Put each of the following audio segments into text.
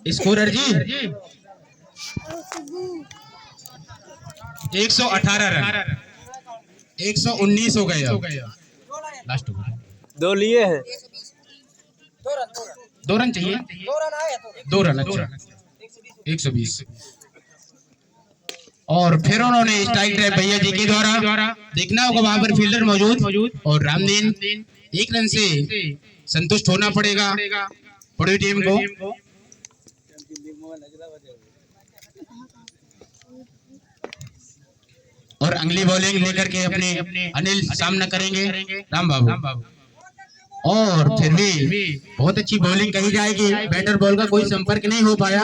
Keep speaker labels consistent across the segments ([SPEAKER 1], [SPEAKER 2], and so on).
[SPEAKER 1] Scorer जी 118 run, 119 हो गए अब। लास्ट ओवर
[SPEAKER 2] दो लिए हैं,
[SPEAKER 1] 2 रन चाहिए, 2 रन। अच्छा 120। और फिर उन्होंने स्ट्राइक ड्राइव भैया जी के द्वारा देखना होगा, वहां पर फील्डर मौजूद और रामदीन 1 रन से संतुष्ट होना पड़ेगा पूरी टीम को। और अगली बॉलिंग लेकर के अपने अनिल सामना करेंगे राम बाबू। और फिर भी बहुत अच्छी बॉलिंग कही जाएगी, बैटर बॉल का कोई संपर्क नहीं हो पाया।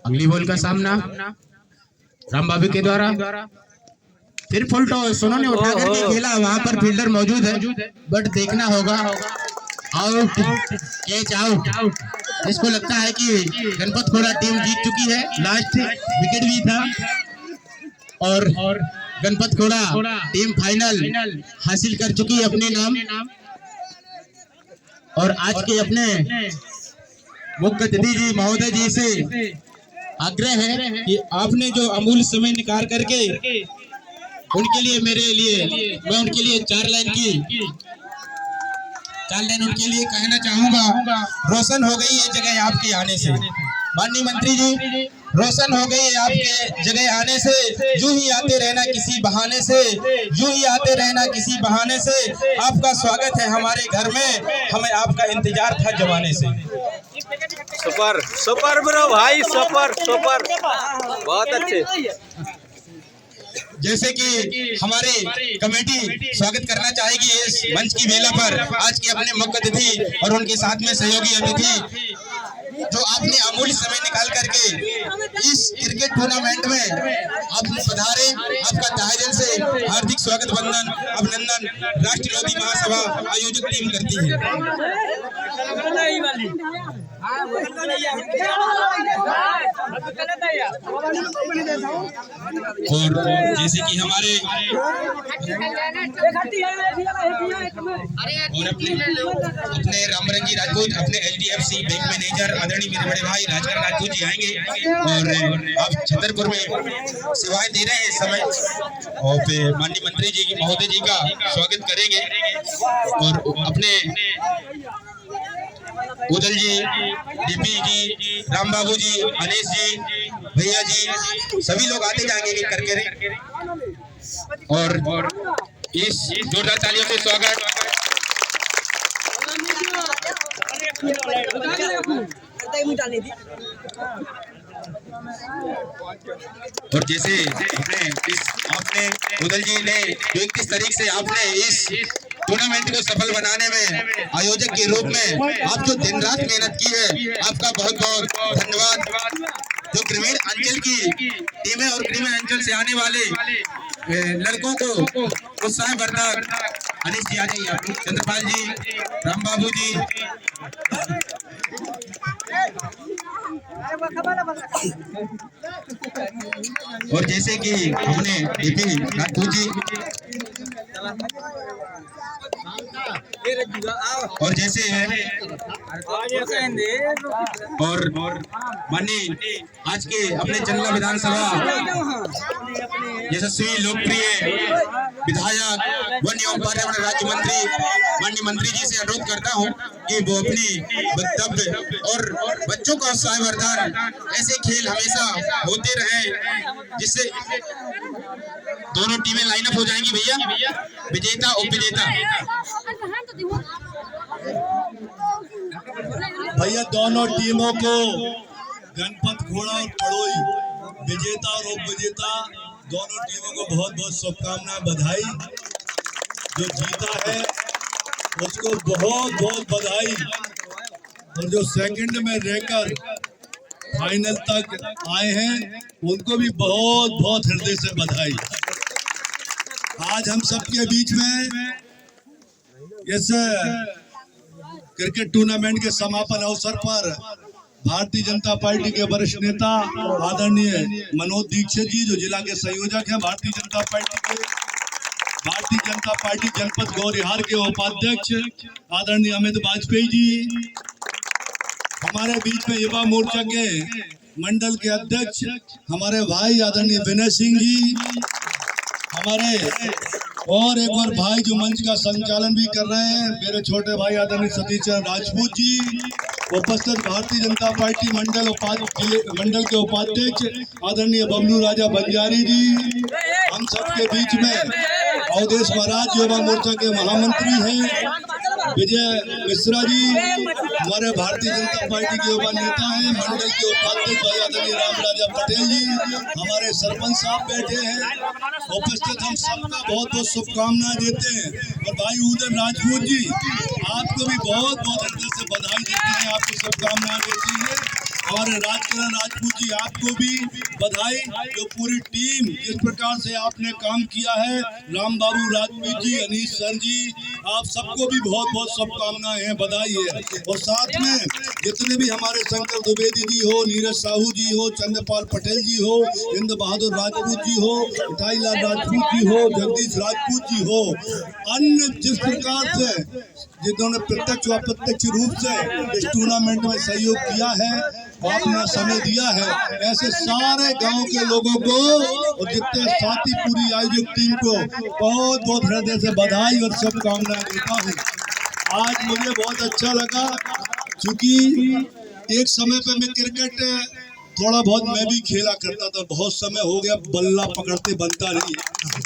[SPEAKER 1] अगली बॉल का सामना राम बाबू के द्वारा, फिर फुल टॉस उन्होंने उठा करके खेला, वहां पर फील्डर मौजूद है बट देखना होगा। Out, catch out. इसको लगता है कि गणपत खोड़ा टीम जीत चुकी है, लास्ट विकेट भी था और गणपत खोड़ा टीम फाइनल हासिल कर चुकी है अपने नाम। और आज के अपने मुख्य अतिथि जी महोदय जी से आग्रह है कि आपने जो अमूल्य समय निकाल करके उनके लिए मैं उनके लिए 4 लाइन उनके लिए कहना चाहूंगा। रोशन हो गई है जगह आपके आने से, माननीय मंत्री जी, रोशन हो गई है आपके जगह आने से। यूं ही आते रहना किसी बहाने से, यूं ही आते रहना किसी बहाने से। आपका स्वागत है हमारे घर में, हमें आपका इंतजार था जमाने से।
[SPEAKER 2] सुपर सुपर ब्रो भाई, सुपर सुपर, बहुत अच्छे।
[SPEAKER 1] जैसे कि हमारे कमेटी स्वागत करना चाहेगी इस मंच की बेला पर आज के अपने मुख्य अतिथि और उनके साथ में सहयोगी अतिथि, जो आपने अमूल्य समय निकाल करके इस क्रिकेट टूर्नामेंट में आपने पधारे। आपका तहे दिल से हार्दिक स्वागत, वंदन, अभिनंदन राष्ट्रीय लोधी महासभा आयोजक टीम करती है। और जैसे कि हमारे अपने रामरंगी राजपूत, अपने एचडीएफसी बैंक मैनेजर आदरणीय मेरे बड़े भाई राजकर राजपूत जी आएंगे और आप छतरपुर में सेवाएं दे रहे हैं इस समय, और फिर माननीय मंत्री जी की महोदय जी का स्वागत करेंगे। और अपने उदल जी, डीपी जी, राम बाबू जी, अनीश जी, भैया जी, सभी लोग आते जाएंगे करके। और इस जोरदार तालियों से स्वागत। और जैसे आपने उदल जी ने जो 31 तारीख से आपने इस टूर्नामेंट को सफल बनाने में आयोजक के रूप में आप जो दिन रात मेहनत की है, आपका बहुत बहुत धन्यवाद। जो ग्रामीण अंचल की टीमें और ग्रामीण अंचल से आने वाले लड़कों को उत्साह वर्धक, अनिश जी आ जाइए आप, चंद्रपाल जी, राम बाबू जी, और जैसे कि हमने डीपी राजपूत जी, और जैसे है और माननीय आज के अपने चंदला विधानसभा यशस्वी लोकप्रिय विधायक वन एवं पर्यावरण राज्य मंत्री माननीय मंत्री जी से अनुरोध करता हूं कि वो अपनी वक्तव्य और बच्चों का उत्साहवर्धन, ऐसे खेल हमेशा होते रहे जिससे दोनों टीमें लाइनअप हो जाएंगी भैया, विजेता उपविजेता।
[SPEAKER 3] भैया दोनों टीमों को गणपत खोड़ा और पड़ोई, विजेता और उपविजेता दोनों टीमों को बहुत बहुत शुभकामनाएं, बधाई। जो जीता है उसको बहुत बहुत बधाई, और जो सेकंड में रहकर फाइनल तक आए हैं उनको भी बहुत बहुत हृदय से बधाई। आज हम सबके बीच में इस क्रिकेट टूर्नामेंट के समापन अवसर पर भारतीय जनता पार्टी के वरिष्ठ नेता आदरणीय मनोज दीक्षित जी, जो जिला के संयोजक हैं भारतीय जनता पार्टी के, भारतीय जनता पार्टी जनपद गौरिहार के उपाध्यक्ष आदरणीय अमित वाजपेयी जी, हमारे बीच में युवा मोर्चा के मंडल के अध्यक्ष हमारे भाई आदरणीय विनय सिंह जी, हमारे और एक और भाई जो मंच का संचालन भी कर रहे हैं मेरे छोटे भाई आदरणीय सतीश चंद्र राजपूत जी, उपस्थित भारतीय जनता पार्टी मंडल के उपाध्यक्ष आदरणीय बबलू राजा बंजारी जी, हम सबके बीच में अवधेश महाराज युवा मोर्चा के महामंत्री हैं, विजय मिश्रा जी हमारे भारतीय जनता पार्टी के युवा नेता हैं, मंडल के उपाध्यक्ष भाई आदरणीय राम राजा पटेल जी, हमारे सरपंच साहब बैठे हैं, उपस्थित हम सबका बहुत बहुत शुभकामनाएं देते हैं। और भाई उदय राजपूत जी आपको भी बहुत बहुत हृदय से बधाई देते हैं, आपको शुभकामनाएं देती है। और राजकरण राजपूत जी आपको भी बधाई, जो पूरी टीम जिस प्रकार से आपने काम किया है, राम बाबू राजपूत जी, अनीश सर जी, आप सबको भी बहुत बहुत शुभकामनाएं हैं, बधाई है। और साथ में जितने भी हमारे शंकर द्विवेदी जी हो, नीरज साहू जी हो, चंद्रपाल पटेल जी हो, इंद्र बहादुर राजपूत जी हो, मिठाईलाल राजपूत जी हो, जगदीश राजपूत जी हो, अन्य जिस प्रकार से जिन्होंने प्रत्यक्ष व अप्रत्यक्ष रूप से इस टूर्नामेंट में सहयोग किया है, आपने समय दिया है, ऐसे सारे गांव के लोगों को और जितने साथी पूरी आयोजक टीम को बहुत बहुत हृदय से बधाई और शुभकामनाएं देता हूं। आज मुझे बहुत अच्छा लगा, क्योंकि एक समय पे मैं क्रिकेट थोड़ा बहुत मैं भी खेला करता था, बहुत समय हो गया बल्ला पकड़ते बनता नहीं,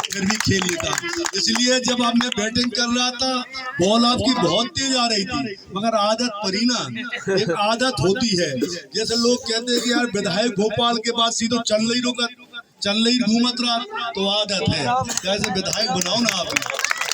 [SPEAKER 3] फिर भी खेल लेता। इसलिए जब आप मैं बैटिंग कर रहा था, बॉल आपकी बहुत तेज आ रही थी, मगर आदत पड़ी ना, एक आदत होती है। जैसे लोग कहते हैं कि यार विधायक भोपाल के बाद सीधे चल रही घूमत रहा, तो आदत है, जैसे विधायक बनाओ ना आप,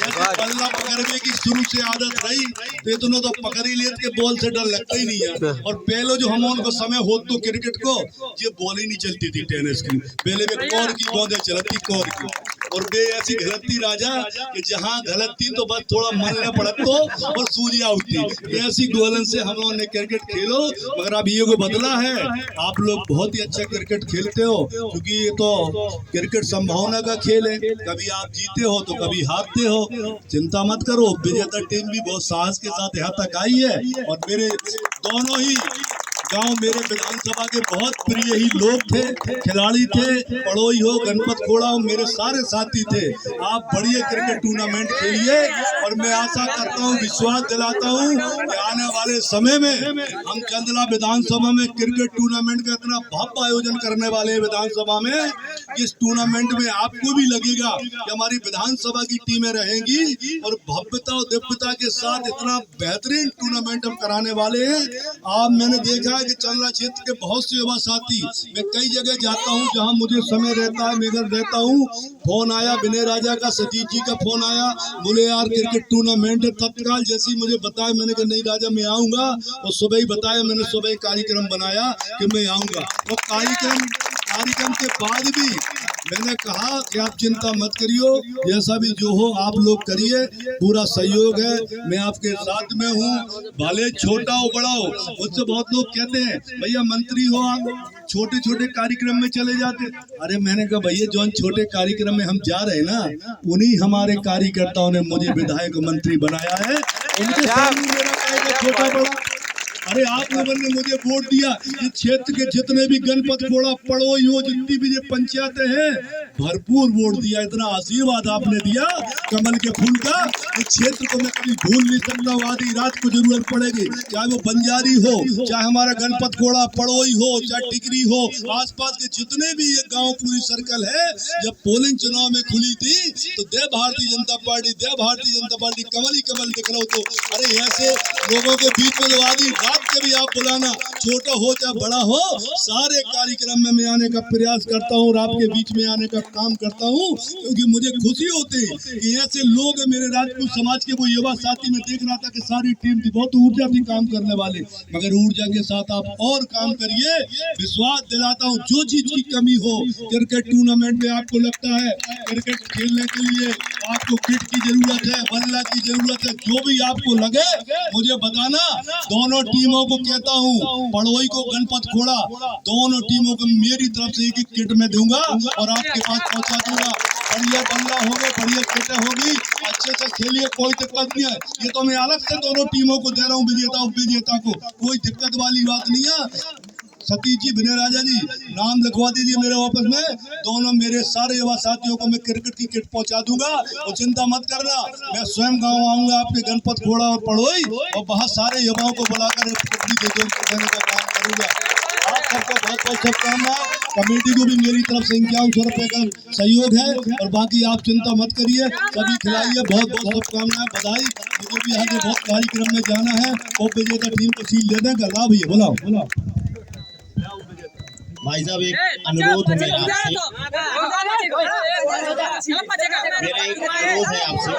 [SPEAKER 3] बल्ला पकड़ने की शुरू से आदत रही, तो इतना तो पकड़ ही लेते के बॉल से डर लगता ही नहीं है। और पहले जो हम उनको समय हो तो क्रिकेट को ये बॉल ही नहीं चलती थी टेनिस की, पहले वे कौर की बॉलें चलती, कौर की, और वे ऐसी गलती राजा कि जहाँ गलती तो बस थोड़ा मन न पड़ा तो और सूझी उठती, ऐसी गोलन से हम लोगों ने क्रिकेट खेलो। मगर अब ये को बदला है, आप लोग बहुत ही अच्छा क्रिकेट खेलते हो, क्योंकि ये तो क्रिकेट संभावना का खेल है, कभी आप जीते हो तो कभी हारते हो, चिंता मत करो, विजेता टीम भी बहुत साहस के साथ यहाँ तक आई है। और मेरे दोनों ही गांव मेरे विधानसभा के बहुत प्रिय ही लोग थे, खिलाड़ी थे, पड़ोई हो, गणपत खोड़ा हो, मेरे सारे साथी थे। आप बढ़िया क्रिकेट टूर्नामेंट खेलिए और मैं आशा करता हूं, विश्वास दिलाता हूं कि आने वाले समय में हम चंदला विधानसभा में क्रिकेट टूर्नामेंट का इतना भव्य आयोजन करने वाले हैं विधानसभा में, कि इस टूर्नामेंट में आपको भी लगेगा कि हमारी विधानसभा की टीमें रहेंगी और भव्यता और दिव्यता के साथ इतना बेहतरीन टूर्नामेंट हम कराने वाले हैं। आप मैंने देखा कि चंदला क्षेत्र के बहुत से युवा साथी, मैं कई जगह जाता हूं जहां मुझे समय रहता है, मैं घर रहता हूं, फोन आया विनय राजा का, सतीश जी का फोन आया, बोले यार क्रिकेट टूर्नामेंट है, तत्काल जैसे ही मुझे बताया, मैंने कहा नहीं राजा मैं आऊंगा, और सुबह ही बताया, मैंने सुबह कार्यक्रम बनाया कि मैं आऊंगा। और कार्यक्रम के बाद भी मैंने कहा कि आप चिंता मत करियो, जैसा भी जो हो आप लोग करिए, पूरा सहयोग है, मैं आपके साथ में हूँ, भले छोटा हो बड़ा हो। मुझसे बहुत लोग कहते हैं भैया मंत्री हो आप, छोटे छोटे कार्यक्रम में चले जाते, अरे मैंने कहा भैया जो छोटे कार्यक्रम में हम जा रहे हैं ना, उन्हीं हमारे कार्यकर्ताओं ने मुझे विधायक मंत्री बनाया है, उनके सामने मेरा कहेगा छोटा बड़ा। अरे आप लोगों ने मुझे वोट दिया, इस क्षेत्र के जितने भी गणपत खोड़ा, पड़ोई हो, जितनी भी ये पंचायतें हैं, भरपूर वोट दिया, इतना आशीर्वाद आपने दिया कमल के फूल का, इस क्षेत्र को मैं कभी भूल नहीं सकता। आधी रात को जरूरत पड़ेगी, चाहे वो बंजारी हो, चाहे हमारा गणपत खोड़ा, पड़ोई हो, चाहे टिकरी हो, आसपास के जितने भी ये गांव पूरी सर्कल है, जब पोलिंग चुनाव में खुली थी तो जय भारतीय जनता पार्टी, जय भारतीय जनता पार्टी, कमल ही कमल दिख रहा हो। तो अरे ऐसे लोगों के बीच में आधी रात के भी आप बुलाना, छोटा हो चाहे बड़ा हो, सारे कार्यक्रम में मैं आने का प्रयास करता हूँ और आपके बीच में आने का काम करता हूँ, क्योंकि मुझे खुशी होती है कि ऐसे लोग मेरे राजपूत समाज के वो युवा साथी में देख रहा था कि सारी टीम थी, बहुत ऊर्जा थी काम करने वाले, मगर ऊर्जा के साथ आप और काम करिए। विश्वास दिलाता हूँ, जो चीज की कमी हो, क्रिकेट टूर्नामेंट में आपको लगता है क्रिकेट खेलने के लिए आपको किट की जरूरत है, बल्ला की जरूरत है, जो भी आपको लगे मुझे बताना। दोनों टीमों को कहता हूँ, पड़ोई को, गणपत खोड़ा, दोनों टीमों को मेरी तरफ से एक किट में दूंगा और आपके पास पहुंचा दूंगा। बढ़िया बल्ला होंगे, बढ़िया क्रिकेट होगी, अच्छे से खेलिए, कोई दिक्कत नहीं है। ये तो मैं अलग से दोनों टीमों को दे रहा हूँ, विजेता उपविजेता को, कोई दिक्कत वाली बात नहीं है। सतीश जी, विनय राजा जी, नाम लिखवा दीजिए मेरे ऑफिस में, दोनों मेरे सारे युवा साथियों को मैं क्रिकेट की किट पहुंचा दूंगा और चिंता मत करना, मैं स्वयं गाँव आऊंगा आपके गणपत खोड़ा और पड़ोई और बहुत सारे युवाओं को बुलाकर देने का काम करूंगा। आप सबको बहुत बहुत शुभकामनाएं। कमेटी को भी मेरी तरफ से 5100 रुपए का सहयोग है और बाकी आप चिंता मत करिए, सभी खिलाइए। बहुत बहुत शुभकामनाएं, बधाई। मुझे भी आगे बहुत कार्यक्रम में जाना है और विजेता टीम को सील देने का लाभ है। बुलाओ
[SPEAKER 4] भाई साहब, एक अनुरोध है मेरा आपसे, मेरा एक अनुरोध है आपसे।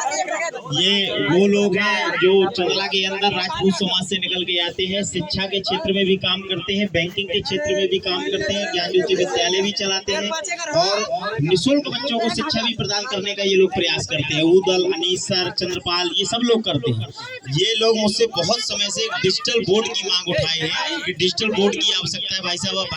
[SPEAKER 4] ये वो लोग हैं जो चंदला के अंदर राजपूत समाज से निकल के आते हैं, शिक्षा के क्षेत्र में भी काम करते हैं, बैंकिंग के क्षेत्र में भी काम करते हैं, ज्ञान ज्योति विद्यालय भी चलाते हैं और निःशुल्क बच्चों को शिक्षा भी प्रदान करने का ये लोग प्रयास करते हैं। उदल, अनीस सर, चंद्रपाल, ये सब लोग करते हैं। ये लोग मुझसे बहुत समय से डिजिटल बोर्ड की मांग उठाए हैं कि डिजिटल बोर्ड की आवश्यकता है। भाई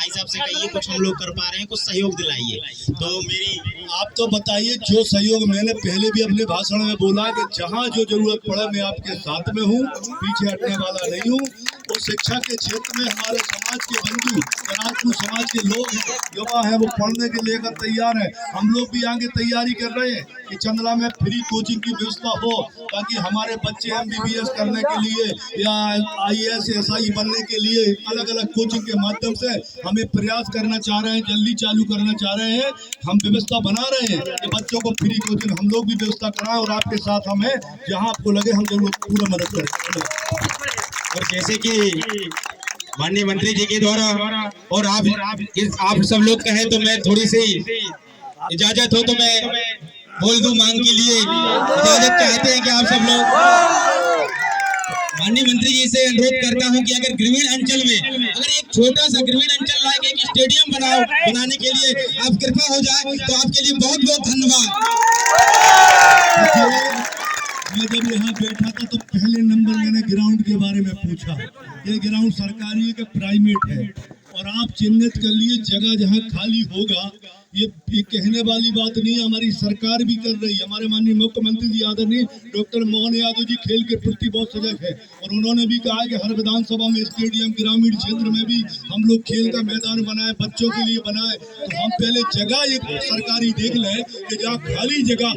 [SPEAKER 4] साहब से ये कुछ हम लोग कर पा रहे हैं, कुछ सहयोग दिलाइए। तो मेरी
[SPEAKER 3] आप तो बताइए, जो सहयोग मैंने पहले भी अपने भाषण में बोला कि जहाँ जो जरूरत पड़े मैं आपके साथ में हूँ, पीछे हटने वाला नहीं हूँ। और शिक्षा के क्षेत्र में हमारे समाज के बंधु, राजपूत समाज के लोग हैं, युवा हैं, वो पढ़ने के लेकर तैयार है। हम लोग भी आगे तैयारी कर रहे हैं कि चंदला में फ्री कोचिंग की व्यवस्था हो, ताकि हमारे बच्चे MBBS करने के लिए या IAS SI बनने के लिए अलग अलग कोचिंग के माध्यम से हमें प्रयास करना चाह रहे हैं, जल्दी चालू करना चाह रहे हैं। हम व्यवस्था बना रहे हैं कि बच्चों को फ्री कोचिंग हम लोग भी व्यवस्था कराएं और आपके साथ हमें जहां आपको लगे हम जरूर पूरा मदद करें।
[SPEAKER 1] और जैसे कि माननीय मंत्री जी के द्वारा और आप सब लोग कहें तो मैं थोड़ी सी इजाजत हो तो मैं बोल दूं, मांग के लिए इजाजत चाहते हैं कि आप सब लोग। माननीय मंत्री जी से अनुरोध करता हूं कि अगर ग्रामीण अंचल में अगर एक छोटा सा ग्रामीण अंचल लायक एक स्टेडियम बनाने के लिए आप कृपा हो जाए तो आपके लिए बहुत बहुत धन्यवाद।
[SPEAKER 3] मैं जब यहाँ बैठा था तो पहले नंबर मैंने ग्राउंड के बारे में पूछा। ये ग्राउंड सरकारी है कि प्राइवेट है, और आप चिन्हित कर लिए जगह जहाँ खाली होगा। ये कहने वाली बात नहीं है, हमारी सरकार भी कर रही है। हमारे माननीय मुख्यमंत्री जी आदरणीय डॉक्टर मोहन यादव जी खेल के प्रति बहुत सजग है और उन्होंने भी कहा कि हर विधानसभा में स्टेडियम, ग्रामीण क्षेत्र में भी हम लोग खेल का मैदान बनाए, बच्चों के लिए बनाए। तो हम पहले जगह एक सरकारी देख लें कि जहाँ खाली जगह हो